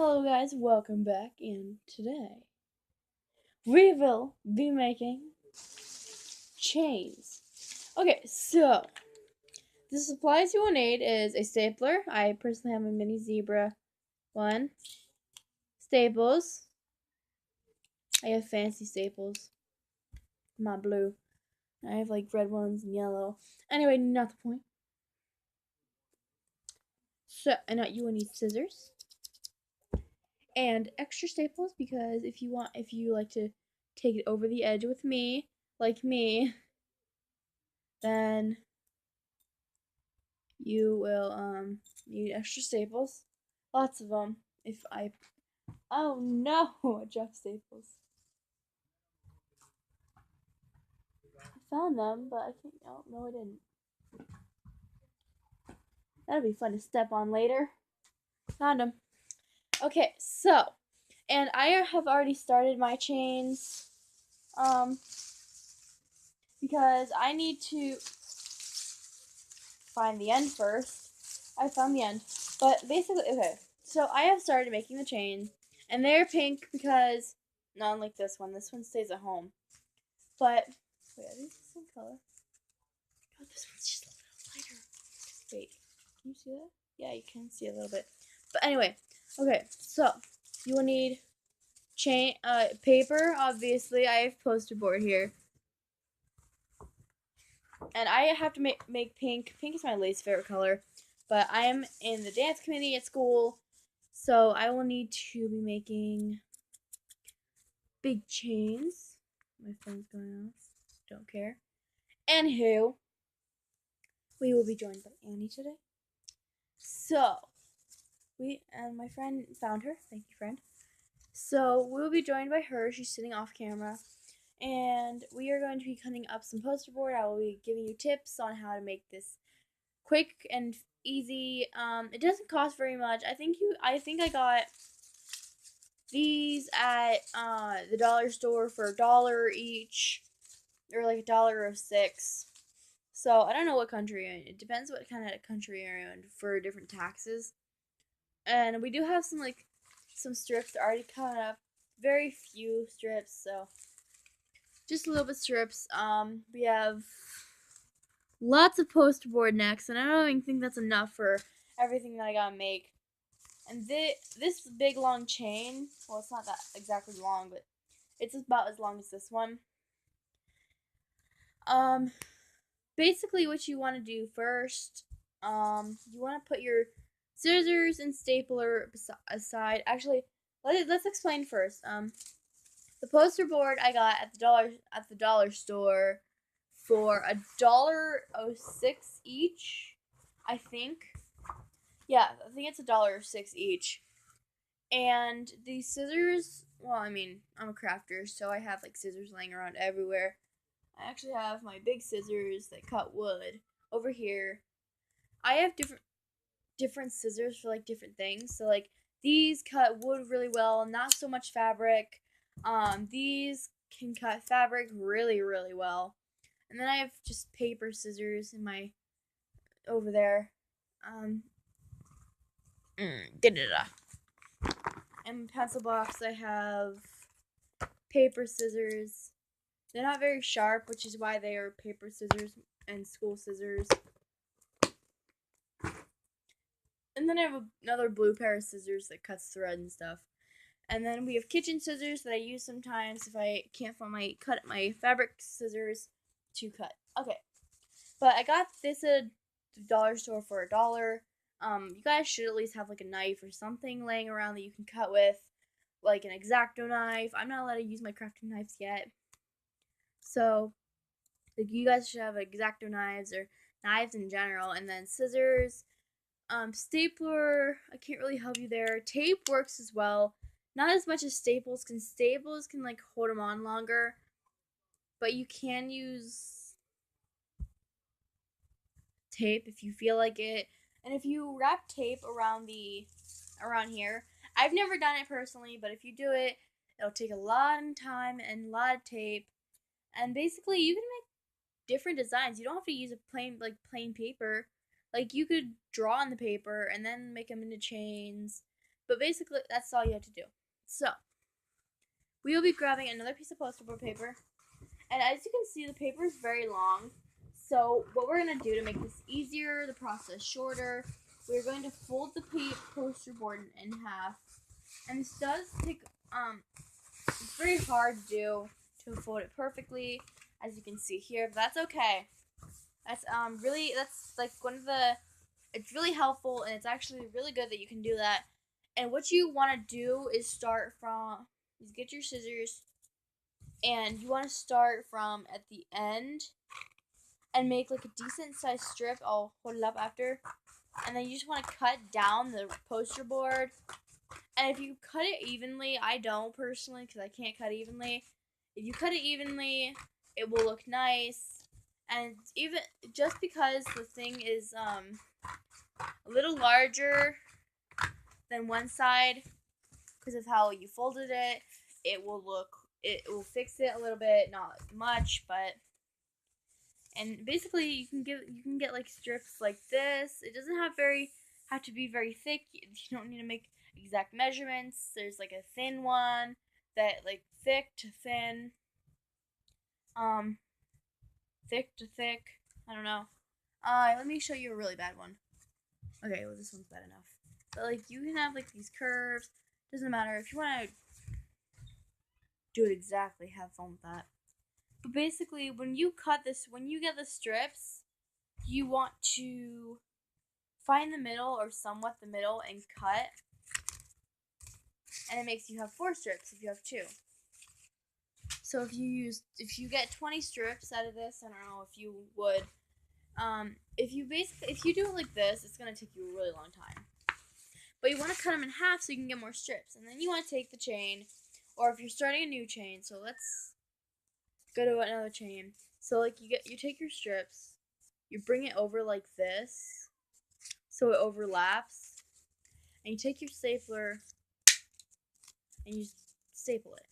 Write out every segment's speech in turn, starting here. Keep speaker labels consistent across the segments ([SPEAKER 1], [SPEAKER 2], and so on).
[SPEAKER 1] Hello guys, welcome back, and today we will be making chains. Okay, so the supplies you will need is a stapler. I personally have a mini zebra one. Staples. I have fancy staples. My blue. I have like red ones and yellow. Anyway, not the point. So, and you will need scissors and extra staples because if you like to take it over the edge with me, like me, then you will need extra staples. Lots of them. If I Oh no, I dropped staples. I found them, but I can't. Oh no, I didn't. That'll be fun to step on later. Found them. Okay, so and I have already started my chains, um, because I need to find the end first. I found the end, but basically, okay. So I have started making the chain, and they're pink because not unlike this one. This one stays at home. But wait, are these the same color? Oh, this one's just a little lighter. Wait, can you see that? Yeah, you can see a little bit. But anyway, okay. So you will need paper. Obviously, I have poster board here, and I have to make pink. Pink is my least favorite color, but I am in the dance committee at school, so I will need to be making big chains. My phone's going off. Don't care. Anywho, we will be joined by Annie today. So, my friend found her. Thank you, friend. So, we will be joined by her. She's sitting off camera. And we are going to be cutting up some poster board. I will be giving you tips on how to make this quick and easy. It doesn't cost very much. I think I got these at the dollar store for $1 each, or like $1.06. So I don't know what country you're in. It depends what kind of country you're in for different taxes. And we do have some strips already cut up. Very few strips, so just a little bit strips. We have lots of poster board next, and I don't even think that's enough for everything that I gotta make. And this big long chain, well, it's not that exactly long, but it's about as long as this one. Um, Basically, what you want to do first, you want to put your scissors and stapler aside. Actually, let's explain first. The poster board I got at the dollar store for $1.06 each. I think. Yeah, I think it's $1.06 each. And these scissors, well, I mean, I'm a crafter, so I have like scissors laying around everywhere. I actually have my big scissors that cut wood over here. I have different scissors for like different things. So like these cut wood really well, not so much fabric. These can cut fabric really, really well. And then I have just paper scissors in my over there. Um, da-da-da. And pencil box, I have paper scissors. They're not very sharp, which is why they are paper scissors and school scissors. And then I have another blue pair of scissors that cuts thread and stuff. And then we have kitchen scissors that I use sometimes if I can't find my fabric scissors to cut. Okay, but I got this at the dollar store for $1. You guys should at least have like a knife or something laying around that you can cut with, like an X-Acto knife. I'm not allowed to use my crafting knives yet, so like you guys should have X-Acto knives or knives in general, and then scissors. Stapler, I can't really help you there. Tape works as well. Not as much as staples, because staples can like hold them on longer. But you can use tape if you feel like it. And if you wrap tape around here, I've never done it personally, but if you do it, it'll take a lot of time and a lot of tape. And basically you can make different designs. You don't have to use a plain paper. Like you could draw on the paper and then make them into chains. But basically, that's all you have to do. So, we will be grabbing another piece of poster board paper. And as you can see, the paper is very long. So, what we're going to do to make this easier, the process shorter, we're going to fold the poster board in half. And this does take, it's very hard to do, to fold it perfectly, as you can see here, but that's okay. That's that's like one of the, it's really helpful, and it's actually really good that you can do that. And what you want to do is get your scissors, and you want to start from at the end and make like a decent sized strip. I'll hold it up after. And then you just want to cut down the poster board. And if you cut it evenly, I don't personally because I can't cut evenly. If you cut it evenly, it will look nice. And even just because the thing is a little larger than one side because of how you folded it, it will fix it a little bit, not much, but. And basically, you can get like strips like this. It doesn't have to be very thick. You don't need to make exact measurements. There's like a thin one that like thick to thin, thick to thick. I don't know. Let me show you a really bad one. Okay, well this one's bad enough. But like you can have like these curves. Doesn't matter if you want to do it exactly. Have fun with that. But basically, when you get the strips, you want to find the middle or somewhat the middle and cut. And it makes you have 4 strips if you have 2. So if you get 20 strips out of this, I don't know if you would. If you do it like this, it's gonna take you a really long time. But you want to cut them in half so you can get more strips, and then you want to take the chain, or if you're starting a new chain. So let's go to another chain. So like you take your strips, you bring it over like this, so it overlaps, and you take your stapler and you staple it.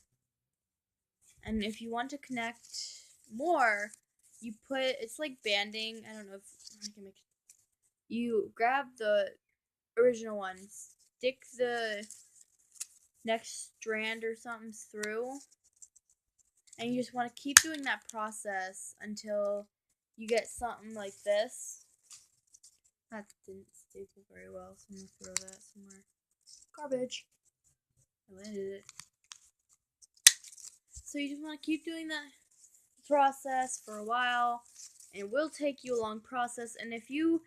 [SPEAKER 1] And if you want to connect more, you it's like banding. I don't know if I can make it. You grab the original one, stick the next strand or something through, and you just want to keep doing that process until you get something like this. That didn't staple very well, so I'm going to throw that somewhere. Garbage. I landed it. So you just want to keep doing that process for a while, and it will take you a long process. And if you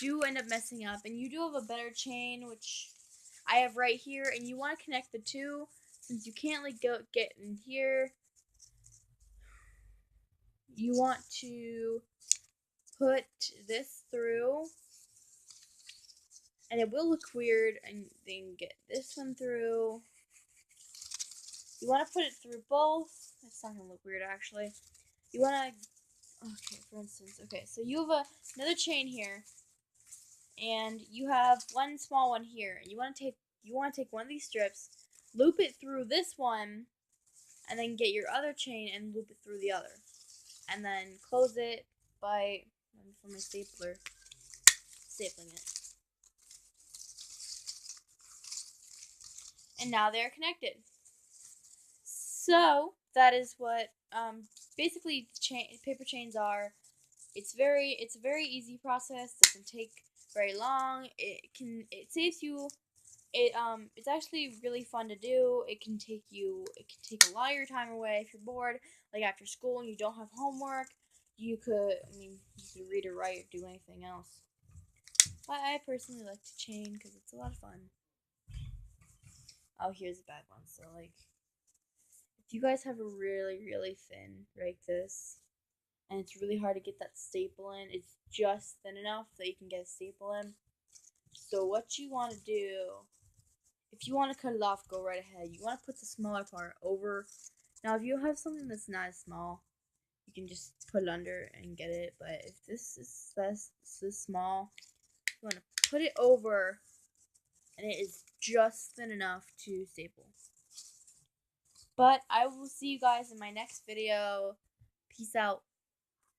[SPEAKER 1] do end up messing up, and you do have a better chain, which I have right here, and you want to connect the two, since you can't like get in here, you want to put this through, and it will look weird, and then get this one through. You want to put it through both. It's not gonna look weird actually. You want to, okay, for instance, okay, so you have another chain here, and you have one small one here, and you want to take one of these strips, loop it through this one, and then get your other chain and loop it through the other, and then close it by from my stapling it. And now they're connected. So that is what basically paper chains are. It's a very easy process. It doesn't take very long. It saves you. It's actually really fun to do. It can take a lot of your time away if you're bored, like after school and you don't have homework. You could read or write or do anything else. But I personally like to chain because it's a lot of fun. Oh, here's a bad one. So like, if you guys have a really, really thin like this, and it's really hard to get that staple in, it's just thin enough that you can get a staple in. So what you want to do, if you want to cut it off, go right ahead. You want to put the smaller part over. Now, if you have something that's not as small, you can just put it under and get it. But if this is small, you want to put it over, and it is just thin enough to staple. But I will see you guys in my next video. Peace out.